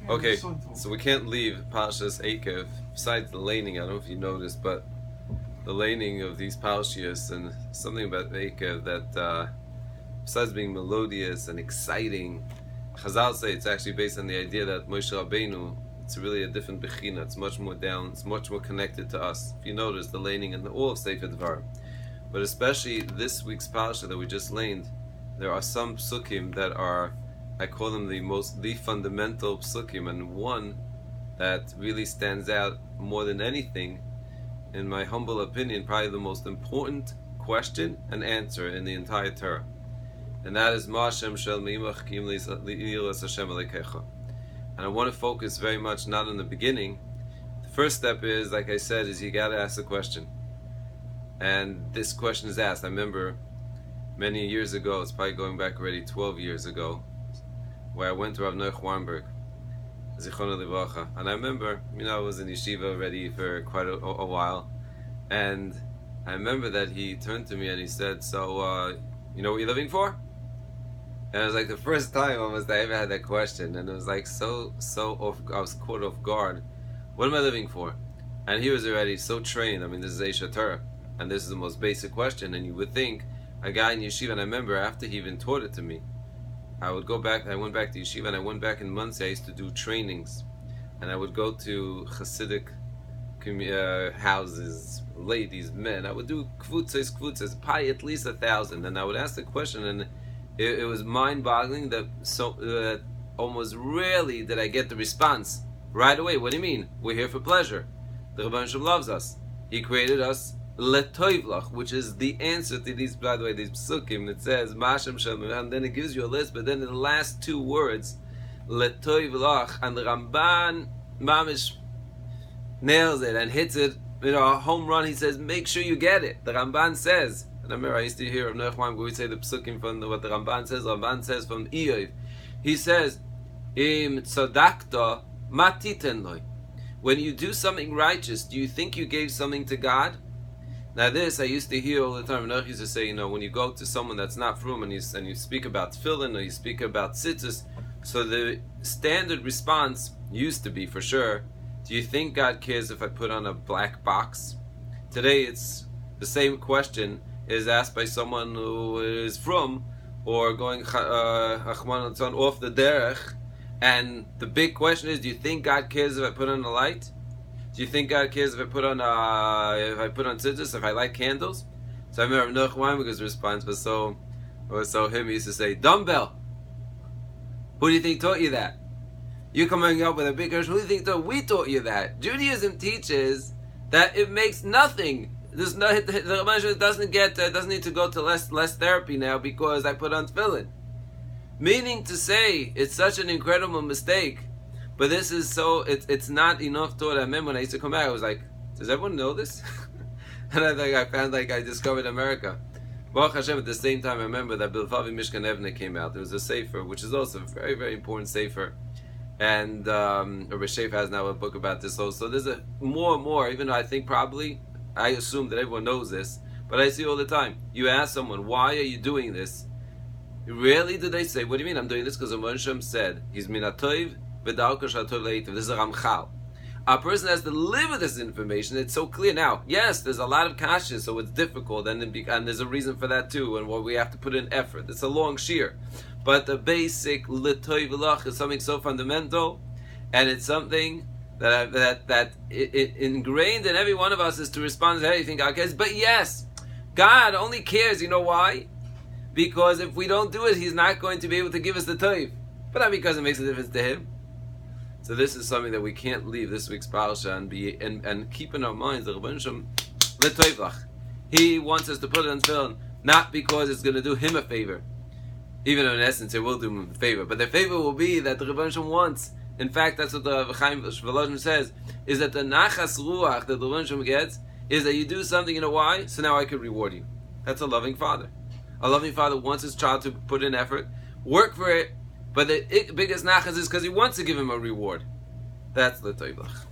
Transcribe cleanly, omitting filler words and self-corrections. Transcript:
Okay, so we can't leave Parshas Eikev, besides the laning. I don't know if you noticed, but the laning of these Parshias and something about Eikev that, besides being melodious and exciting, Chazal say it's actually based on the idea that Moshe Rabbeinu, it's really a different bechina. It's much more down. It's much more connected to us. If you notice the laning and all of Sefer Dvarim, but especially this week's Parsha that we just laned, there are some psukim that are, I call them the fundamental psukim, and one that really stands out more than anything, in my humble opinion, probably the most important question and answer in the entire Torah, and that is Ma Hashem shel meimach kim li'iras Hashem alekecha. And I want to focus very much not on the beginning. The first step is, like I said, is you got to ask the question, and this question is asked. I remember many years ago, it's probably going back already 12 years ago, where I went to Rav Noach Warnberg, Zichrono Livracha, and I remember, I was in yeshiva already for quite a while, and I remember that he turned to me and he said, "So, you know what you're living for?" And it was like the first time almost I ever had that question, and it was like so off. I was caught off guard. What am I living for? And he was already so trained. I mean, this is Eisha Torah, and this is the most basic question. And you would think a guy in yeshiva, and I remember after he even taught it to me, I went back to yeshiva, and I went back in Muncie. I used to do trainings, and I would go to Hasidic houses, ladies, men. I would do kvutzes, probably at least 1,000, and I would ask the question, and it was mind-boggling that almost rarely did I get the response right away. What do you mean? We're here for pleasure. The Rebbeinu Shem loves us. He created us letoivlach, which is the answer to these, by the way, these psukim. It says Mashem Shem, and then it gives you a list, but then in the last two words, letoivlach, and the Ramban Mamish nails it and hits it, a home run. He says, make sure you get it. The Ramban says, and I remember I used to hear of Noach Warnberg, we say the psukim from what the Ramban says. Ramban says from Iyov, he says, Im tzadakta matiten loy. When you do something righteous, do you think you gave something to God? Now this, I used to hear all the time. Noach used to say, when you go to someone that's not from and you speak about tefillin or you speak about tzitzis, so the standard response used to be, for sure, do you think God cares if I put on a black box? Today it's the same question is asked by someone who is from or going off the derech, and the big question is, do you think God cares if I put on a light? Do you think God cares if I put on tzitzis, if I light candles? So I remember Noach Weinberger's response was so him. He used to say, dumbbell. Who do you think taught you that? You're coming up with a big question. Who do you think we taught you that? Judaism teaches that it makes nothing. The Rebbeinu doesn't need to go to less therapy now because I put on tefillin. Meaning to say, it's such an incredible mistake. But this is it's not enough taught. I remember when I used to come back, I was like, does everyone know this? And I discovered America. Baruch Hashem, at the same time, I remember that Bilfavi Mishkan Evne came out. There was a sefer, which is also a very, very important sefer. And Rabbi Sheif has now a book about this also. So there's more and more, even though I think probably, I assume that everyone knows this, but I see all the time. You ask someone, why are you doing this? Rarely do they say, what do you mean I'm doing this? Because Rebbeinu Shem said, he's minatoiv v'darko shatov le'itav. This is a Ramchal. A person has to live with this information. It's so clear now. Yes, there's a lot of kashas, so it's difficult, and there's a reason for that too, and we have to put in effort. It's a long shear. But the basic litoy v'lach is something so fundamental, and it's something that ingrained in every one of us is to respond to anything God cares. But yes, God only cares. You know why? Because if we don't do it, He's not going to be able to give us the toiv. But not because it makes a difference to Him. So this is something that we can't leave this week's parasha and keep in our minds. The Rebbeinu Shem letoivlach. He wants us to put it on tefillin, not because it's going to do Him a favor. Even though in essence it will do Him a favor, but the favor will be that the Rebbeinu Shem wants. In fact, that's what the Chaim Volozhin says, is that the nachas ruach that the Rebbeinu Shem gets is that you do something, you know why? So now I could reward you. That's a loving father. A loving father wants his child to put in effort, work for it, but the biggest nachas is because he wants to give him a reward. That's the toivlach.